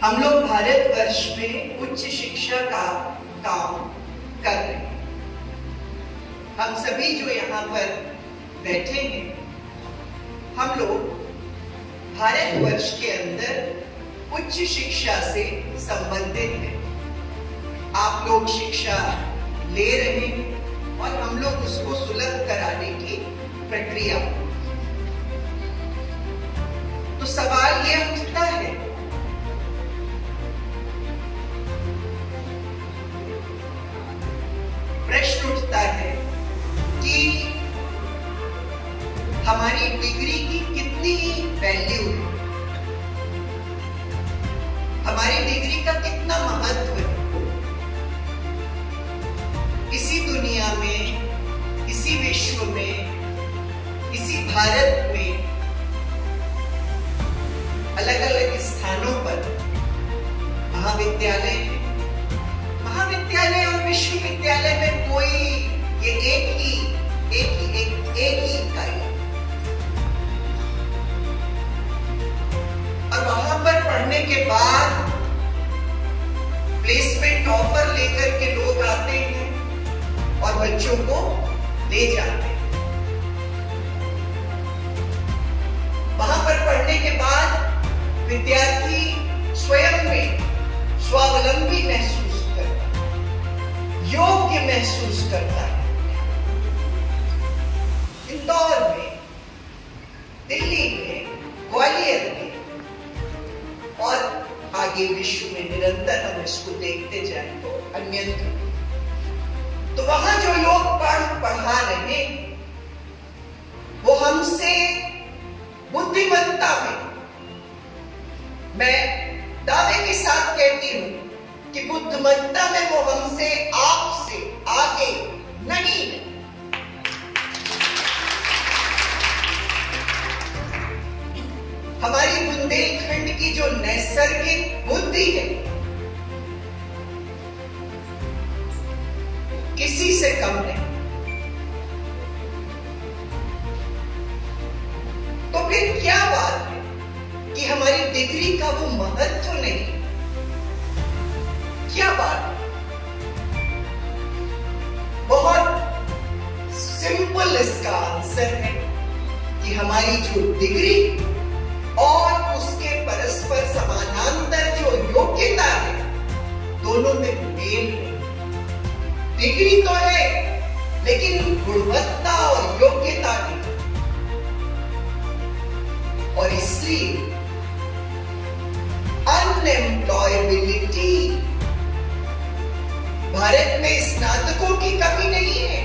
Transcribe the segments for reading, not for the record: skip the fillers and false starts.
हम लोग भारतवर्ष में उच्च शिक्षा का काम कर रहे हैं। हम सभी जो यहाँ पर बैठे हैं, हम लोग भारतवर्ष के अंदर उच्च शिक्षा से संबंधित हैं। आप लोग शिक्षा ले रहे हैं और हम लोग उसको सुलभ कराने की प्रक्रिया। तो सवाल ये उठता है, प्रश्न उठता है कि हमारी डिग्री की कितनी वैल्यू है, हमारी डिग्री का कितना महत्व है इसी दुनिया में, इसी विश्व में, इसी भारत में, अलग अलग स्थानों पर महाविद्यालय है। महाविद्यालय और विश्वविद्यालय में कोई ये एक ही इकाई, और वहां पर पढ़ने के बाद प्लेसमेंट ऑफर लेकर के लोग आते हैं और बच्चों को ले जाते हैं। वहां पर पढ़ने के बाद विद्यार्थी स्वयं में स्वावलंबी महसूस करता है, योग्य महसूस करता है। इंदौर में, दिल्ली में, ग्वालियर में और आगे विश्व में निरंतर हम इसको देखते जाएं तो अन्यत्र, तो वहां जो लोग पढ़ा रहे हैं वो हमसे बुद्धिमत्ता में, मैं दावे के साथ कहती हूं कि बुद्धिमत्ता में वो हमसे, आपसे आगे नहीं है। हमारी बुंदेलखंड की जो नैसर्गिक बुद्धि है किसी से कम नहीं। तो फिर क्या बात है कि हमारी डिग्री का वो महत्व नहीं? क्या बात है? बहुत सिंपल इसका आंसर है कि हमारी जो डिग्री और उसके परस्पर समानांतर जो योग्यता है, दोनों में मेल है। डिग्री तो है लेकिन गुणवत्ता और योग्यता नहीं, और इसलिए अनएम्प्लॉयबिलिटी, भारत में स्नातकों की कमी नहीं है।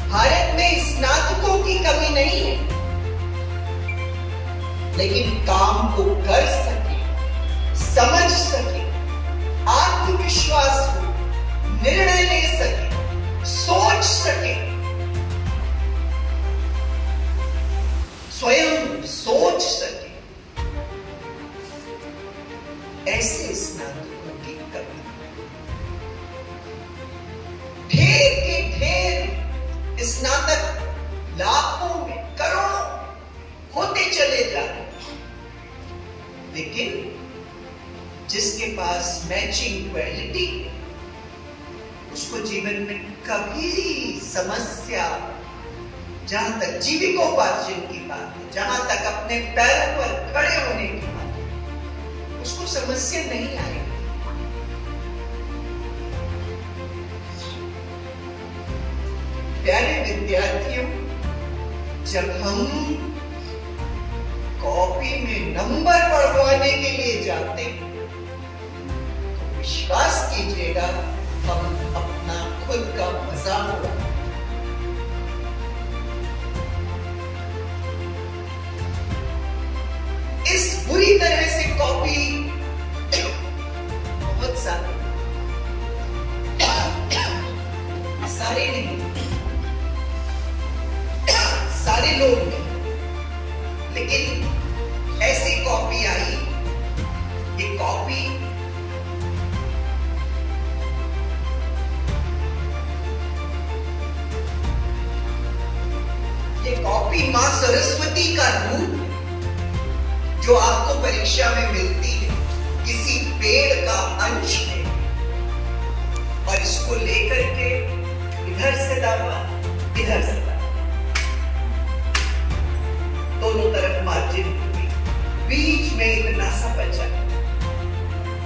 भारत में स्नातकों की कमी नहीं है, लेकिन काम को कर सके, समझ सके, आत्मविश्वास हो, निर्णय ले सके, सोच सके, स्वयं सोच सके, ऐसे स्नातकों की कमी। ढेर के ढेर स्नातक लाखों में, करोड़ों होते चले जा रहे, लेकिन जिसके पास मैचिंग क्वालिटी, उसको जीवन में कभी समस्या, जहां तक जीविकोपार्जन की बात है, जहां तक अपने पैरों पर खड़े होने की बात है, उसको समस्या नहीं आएगी। प्यारे विद्यार्थियों, जब हम कॉपी में नंबर बढ़वाने के लिए जाते हैं तो विश्वास कीजिएगा हम अपना खुद का मजाक उड़ाते हैं। इस बुरी तरह से कॉपी बहुत सारे नहीं, सारे लोग नहीं, लेकिन ऐसी कॉपी आई, ये कॉपी कॉपी मां सरस्वती का रूप जो आपको परीक्षा में मिलती है किसी पेड़ का अंश है, और इसको लेकर के इधर से दाबा, इधर से दाबा, दोनों तरफ मार्जिन हुई, बीच में इतना सा बचा,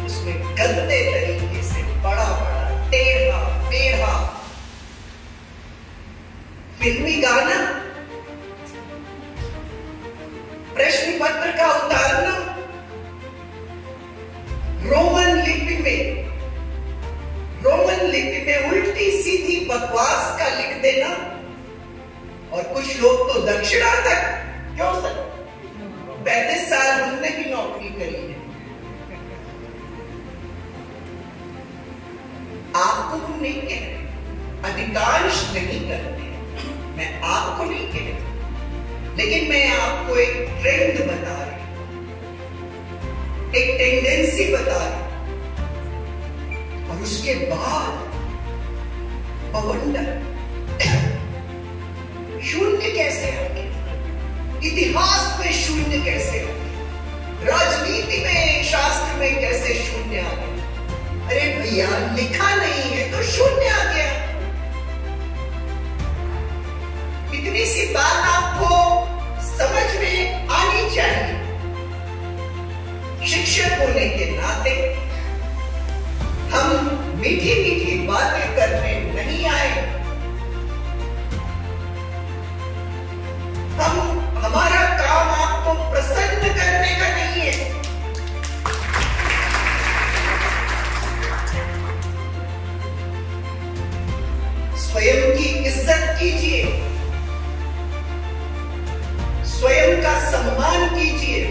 उसमें गंदे तरीके से बड़ा बड़ा टेढ़ा टेढ़ा फिल्मी गाना, प्रश्न पत्र का उतारना, रोमन लिपि में उल्टी सीधी बकवास का लिख देना, और कुछ लोग तो दक्षिणा तक, क्यों सर 35 साल हमने भी नौकरी करी है। आपको हम नहीं कह रहे, अधिकांश नहीं करते, मैं आपको नहीं कह रही, लेकिन मैं आपको एक ट्रेंड बता रही हूं, एक टेंडेंसी बता रही हूं, और उसके बाद वंडर शून्य कैसे आ गया, इतिहास में शून्य कैसे आ गया, राजनीति में शास्त्र में कैसे शून्य आ गया। अरे भैया लिखा नहीं है तो शून्य आ गया। इतनी सी बात आपको समझ में आनी चाहिए। शिक्षक होने के नाते हम मीठी मीठी बातें करने नहीं आए, हमारा काम आपको प्रसन्न करने का नहीं है। स्वयं की इज्जत कीजिए, स्वयं का सम्मान कीजिए,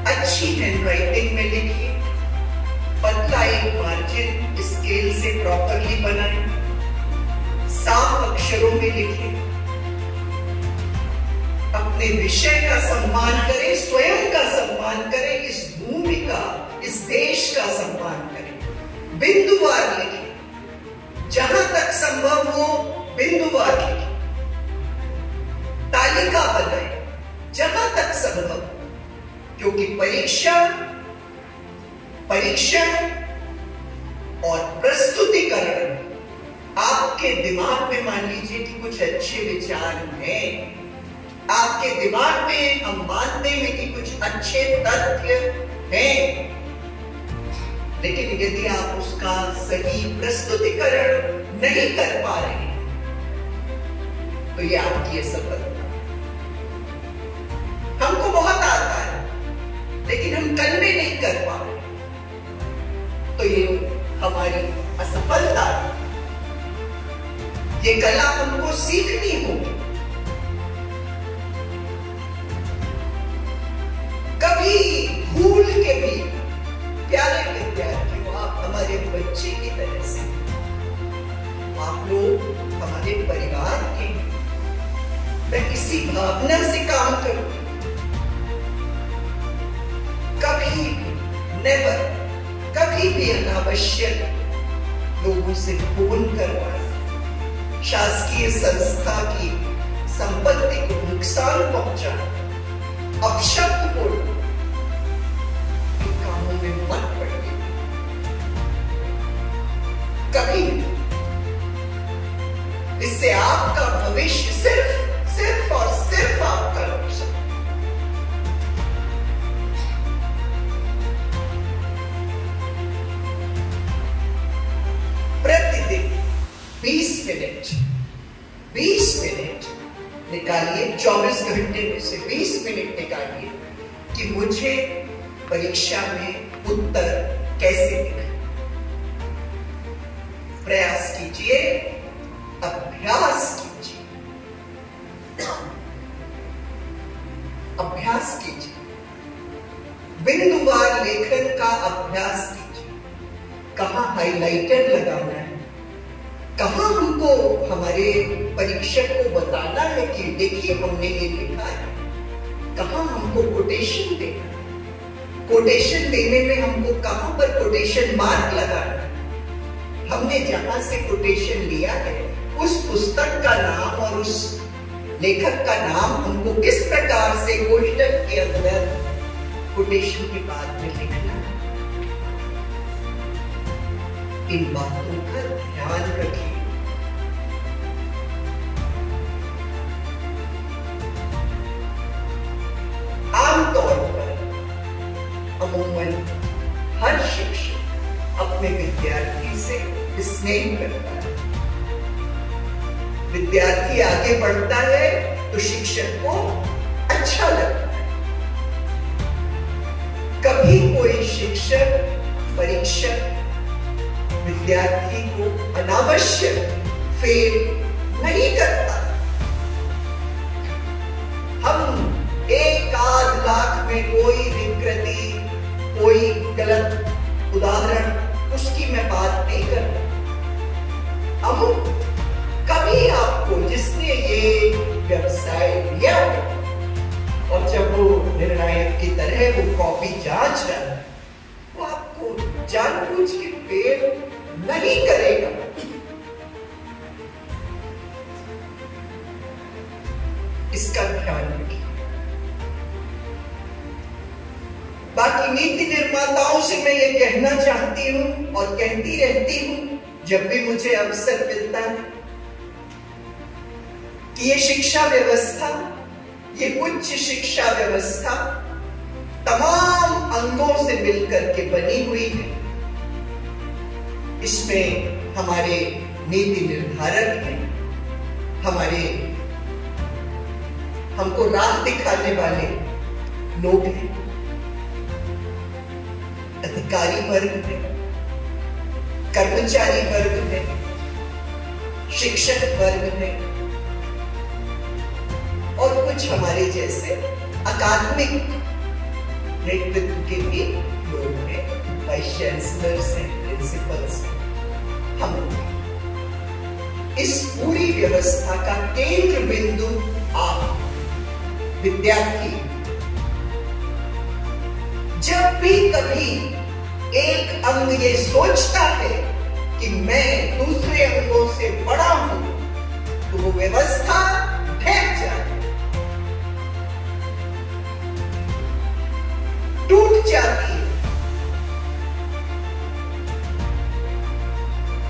अच्छी हैंडराइटिंग में लिखिए, पतला एक मार्जिन स्केल से प्रॉपरली बनाएं, साफ अक्षरों में लिखें, अपने विषय का सम्मान करें, स्वयं का सम्मान करें, इस भूमि का, इस देश का सम्मान करें, बिंदुवार लिखें, जहां तक संभव हो बिंदुवार लिखें, तालिका बनाएं जहां तक संभव, क्योंकि परीक्षण और प्रस्तुतिकरण आपके दिमाग में, मान लीजिए कि कुछ अच्छे विचार हैं, आपके दिमाग में हम मानते हैं कि कुछ अच्छे तथ्य हैं, लेकिन यदि आप उसका सही प्रस्तुतिकरण नहीं कर पा रहे तो ये आपकी असफलता। हमको बहुत आता है लेकिन हम कन्वे नहीं कर पा रहे तो ये हमारी असफलता है। ये कला हमको सीखनी होगी। कभी भूल के भी, प्यारे विद्यार्थियों, आप हमारे बच्चे की तरह से, आप लोग हमारे परिवार के, मैं किसी भावना से काम करूं, कभी नेवर, कभी भी अनावश्यक लोगों से फोन करवाना, शासकीय संस्था की संपत्ति को नुकसान पहुंचाना, अपशब्द बोलना, इन कामों में मत पड़िए कभी। इससे आपका भविष्य सिर्फ और सिर्फ आपका नुकसान। प्रतिदिन 20 मिनट निकालिए, 24 घंटे में से 20 मिनट निकालिए कि मुझे परीक्षा में उत्तर कैसे दिखे। प्रयास कीजिए, अभ्यास कीजिए, अभ्यास कीजिए, बिंदुवार लेखन का अभ्यास कीजिए। कहां हाइलाइटर लगाना है, कहां हमको हमारे परीक्षक को बताना है कि देखिए हमने ये लिखा है, कहां हमको कोटेशन देना है, कोटेशन देने में हमको कहां पर कोटेशन मार्क लगाना है, हमने जहां से कोटेशन लिया है उस पुस्तक का नाम और उस लेखक का नाम हमको किस प्रकार से कोष्टक के अंदर कोटेशन के बाद में लिखना है, इन बातों का ध्यान रखिए। आमतौर पर अमूमन हर शिक्षक अपने विद्यार्थी से स्नेह करता है। विद्यार्थी आगे बढ़ता है तो शिक्षक को अच्छा लगता है। कभी कोई शिक्षक परीक्षक विद्यार्थी को अनावश्यक फेल नहीं करता। हम 1-8 लाख में कोई विकृति, कोई गलत उदाहरण, उसकी मैं बात नहीं कर रहा। अब कभी आपको जिसने ये व्यवसाय लिया और जब वो निर्णायक की तरह वो कॉपी जांच रहा है, वो आपको जानबूझ के फेल नहीं करेगा। इसका ध्यान रखिए। बाकी नीति निर्माताओं से मैं ये कहना चाहती हूं और कहती रहती हूं जब भी मुझे अवसर मिलता है कि ये शिक्षा व्यवस्था, ये उच्च शिक्षा व्यवस्था तमाम अंगों से मिलकर के बनी हुई है। इसमें हमारे नीति निर्धारक हैं, हमारे हमको राह दिखाने वाले लोग हैं, अधिकारी वर्ग है, कर्मचारी वर्ग है, शिक्षक वर्ग है और कुछ हमारे जैसे अकादमिक नेतृत्व के भी लोग हैं, वाइस चांसलर्स हैं, प्रिंसिपल्स हैं। हम इस पूरी व्यवस्था का केंद्र बिंदु आप विद्यार्थी। जब भी कभी एक अंग ये सोचता है कि मैं दूसरे अंगों से बड़ा हूं, तो वो व्यवस्था ढह जाती, टूट जाती है।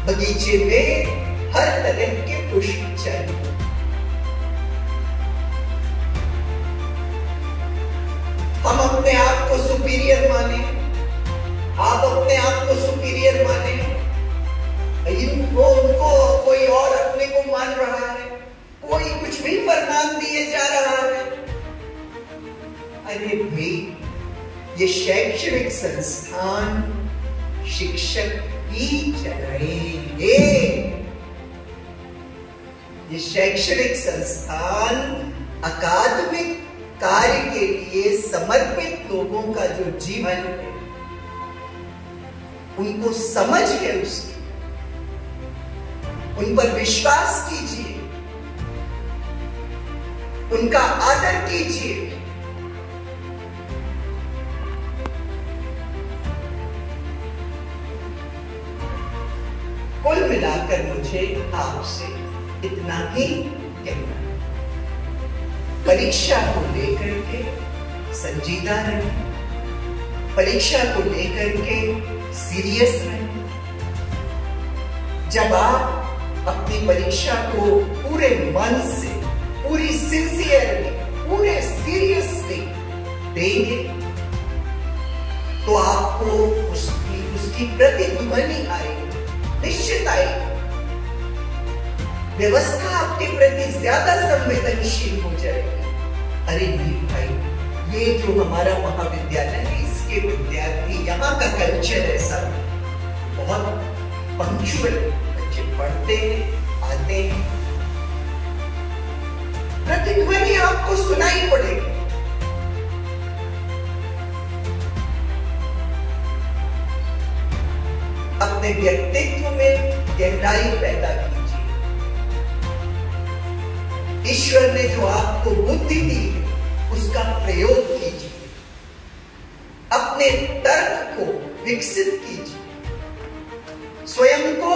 बगीचे में हर तरह के पुष्प चाहिए। हम अपने आप को सुपीरियर माने, आप अपने आप को सुपीरियर माने, इनको उनको कोई और अपने को मान रहा है, कोई कुछ भी फरमान दिए जा रहा है। अरे भाई, ये शैक्षणिक संस्थान शिक्षक ही चलाएंगे। ये शैक्षणिक संस्थान अकादमिक कार्य के लिए समर्पित लोगों का जो जीवन है, उनको समझ है उसकी, उन पर विश्वास कीजिए, उनका आदर कीजिए। कुल मिलाकर मुझे आपसे इतना ही कहना है। परीक्षा को लेकर के संजीदा रहें, परीक्षा को लेकर के सीरियस रहें। जब आप अपनी परीक्षा को पूरे मन से, पूरी सिंसियरली, पूरे सीरियसली देंगे, तो आपको उसकी प्रतिध्वनि आएगी, निश्चित आएगी। व्यवस्था आपके प्रति ज्यादा संवेदनशील हो जाएगी। अरे नहीं भाई, ये जो हमारा महाविद्यालय है, इसके विद्यार्थी, यहाँ का कल्चर ऐसा बहुत पंक्चुअल, बच्चे पढ़ते हैं, आते हैं, प्रतिध्वनि आपको सुनाई पड़ेगी। अपने व्यक्तित्व में गहराई पैदा कीजिए। ईश्वर ने जो आपको बुद्धि दी है, उसका प्रयोग कीजिए। अपने तर्क को विकसित कीजिए, स्वयं को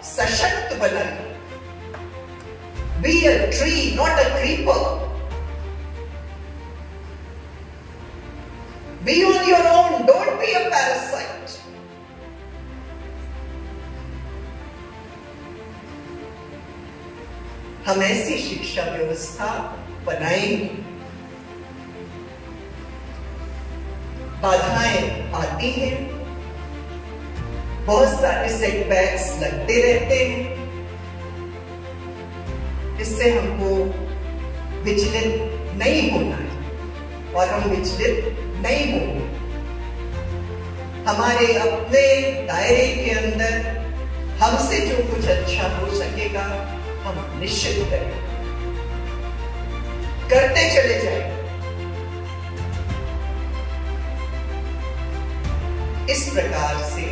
सशक्त बनाइए। Be a tree, not a creeper. Be on your own. Don't be a parasite. हम ऐसी शिक्षा व्यवस्था बनाएंगे, बाधाएं आती हैं, बहुत सारे सेटबैक्स लगते रहते हैं, इससे हमको विचलित नहीं होना है और हम विचलित नहीं होंगे। हमारे अपने दायरे के अंदर हमसे जो कुछ अच्छा हो सकेगा हम निश्चित करें, करते चले जाएं। इस प्रकार से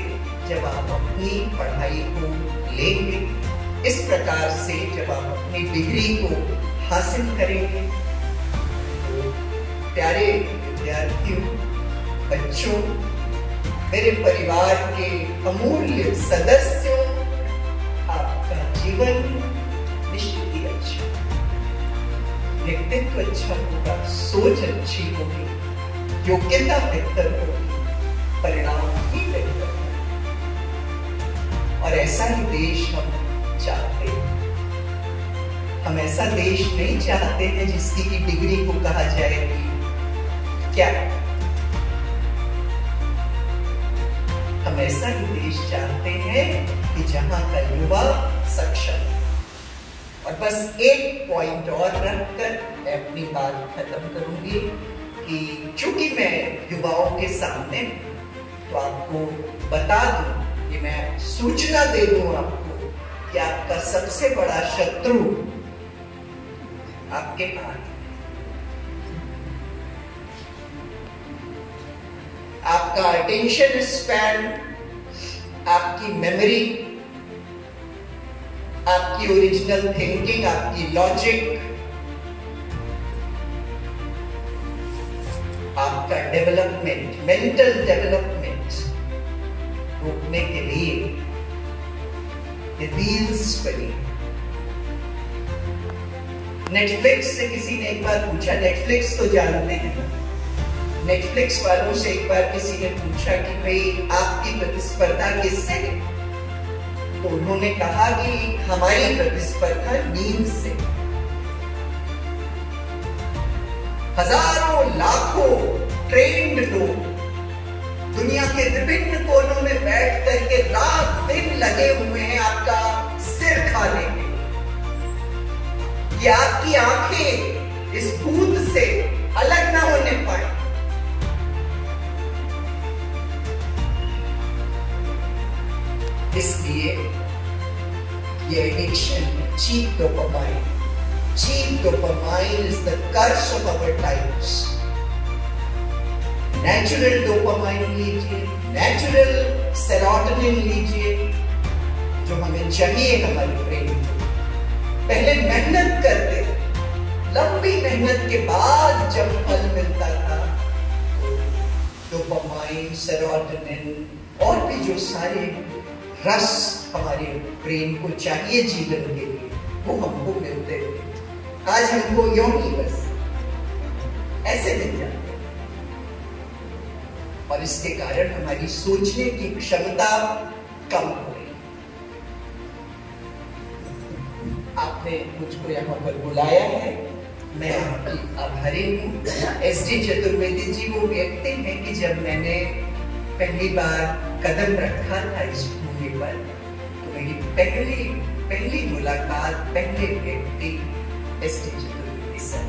जब आप अपनी पढ़ाई को लेंगे, इस प्रकार से जब आप अपनी डिग्री को हासिल करेंगे, तो प्यारे विद्यार्थियों, बच्चों, मेरे परिवार के अमूल्य सदस्यों, आपका जीवन निश्चित ही अच्छा, व्यक्तित्व अच्छा होगा, सोच अच्छी होगी, योग्यता बेहतर होगी, परिणाम भी बेहतर होगा। और ऐसा ही देश हम चाहते हैं। हम ऐसा देश नहीं चाहते हैं जिसकी की डिग्री को कहा जाए कि क्या, हम ऐसा ही देश चाहते हैं कि जहां का युवा सक्षम। और बस एक पॉइंट और रखकर मैं अपनी बात खत्म करूंगी कि चूंकि मैं युवाओं के सामने, तो आपको बता दूं, कि मैं सूचना दे दूं आपको कि आपका सबसे बड़ा शत्रु आपके हाथ है। आपका अटेंशन स्पैन, आपकी मेमोरी, आपकी ओरिजिनल थिंकिंग, आपकी लॉजिक, आपका डेवलपमेंट, मेंटल डेवलपमेंट रोकने के लिए ये रील्स बनी। नेटफ्लिक्स से किसी ने एक बार पूछा, नेटफ्लिक्स तो जानते हैं ना, नेटफ्लिक्स वालों से एक बार किसी ने पूछा कि भाई आपकी प्रतिस्पर्धा किससे है? तो उन्होंने कहा कि हमारी प्रतिस्पर्धा नींद से। हजारों लाखों ट्रेंड लोग दुनिया के विभिन्न कोनों में बैठ करके रात दिन लगे हुए हैं आपका सिर खाने में, कि आपकी आंखें इस भूत से अलग ना होने पाए। इसलिए ये एडिक्शन है, cheap dopamine. Cheap dopamine is the curse of our times. Natural dopamine लीजिए, नेचुरल सेरोटोनिन लीजिए, जो हमें चाहिए हमारे ब्रेन को। पहले मेहनत करते, लंबी मेहनत के बाद जब फल मिलता था, तो डोपामाइन, सेरोटोनिन और भी जो सारे रस हमारे ब्रेन को चाहिए जीवन के लिए, वो हमको मिलते थे। आज हमको यूं ही बस ऐसे मिल जाते, और इसके कारण हमारी सोचने की क्षमता कम हो रही। आपने मुझको यहाँ पर बुलाया है, मैं आपकी आभारी हूँ। एसडी चतुर्वेदी जी वो व्यक्ति हैं कि जब मैंने पहली बार कदम रखा था इस भूमि पर, तो मेरी पहली मुलाकात पहले व्यक्ति एसडी चतुर्वेदी सर।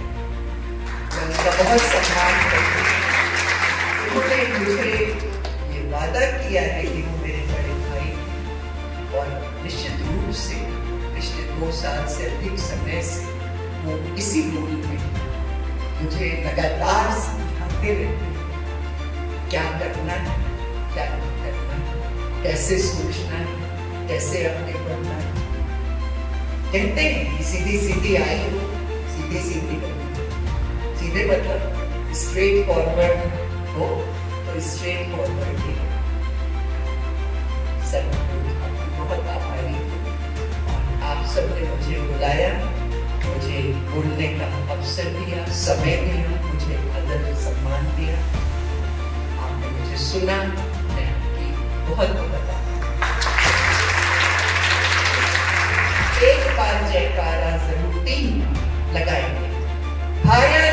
मैं उनका बहुत सम्मान करती हूँ। उन्होंने मुझे ये वादा किया है कि वो मेरे बड़े भाई हैं, और निश्चित रूप से पिछले 2 साल से अधिक समय से वो इसी रोल में मुझे लगातार समझाते रहते हैं क्या करना है, क्या नहीं करना है, कैसे सोचना है, कैसे आगे बढ़ना है। कहते हैं कि सीधी सीधी आई हो, सीधी सीधी करनी। सीधे मतलब स्ट्रेट फॉरवर्ड हो तो स्ट्रेट फॉरवर्ड ही हो। सब बहुत आभारी हूँ, आप सबने मुझे बुलाया। बोलने का अवसर दिया, समय दिया, मुझे आदर सम्मान दिया। आपने मुझे सुना, मैं आपकी बहुत बहुत एक बार जयकारा जरूर 3 लगाएंगे। भारत